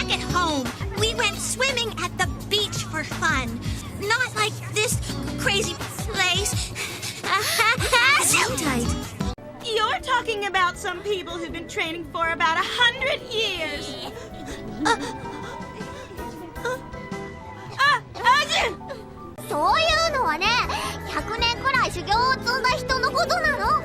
back at home. We went swimming at the beach for fun. Not like this crazy place. So tight. You're talking about some people who've been training for about 100 years. Ajin! そういうのはね、100年くらい修行を積んだ人のことなの。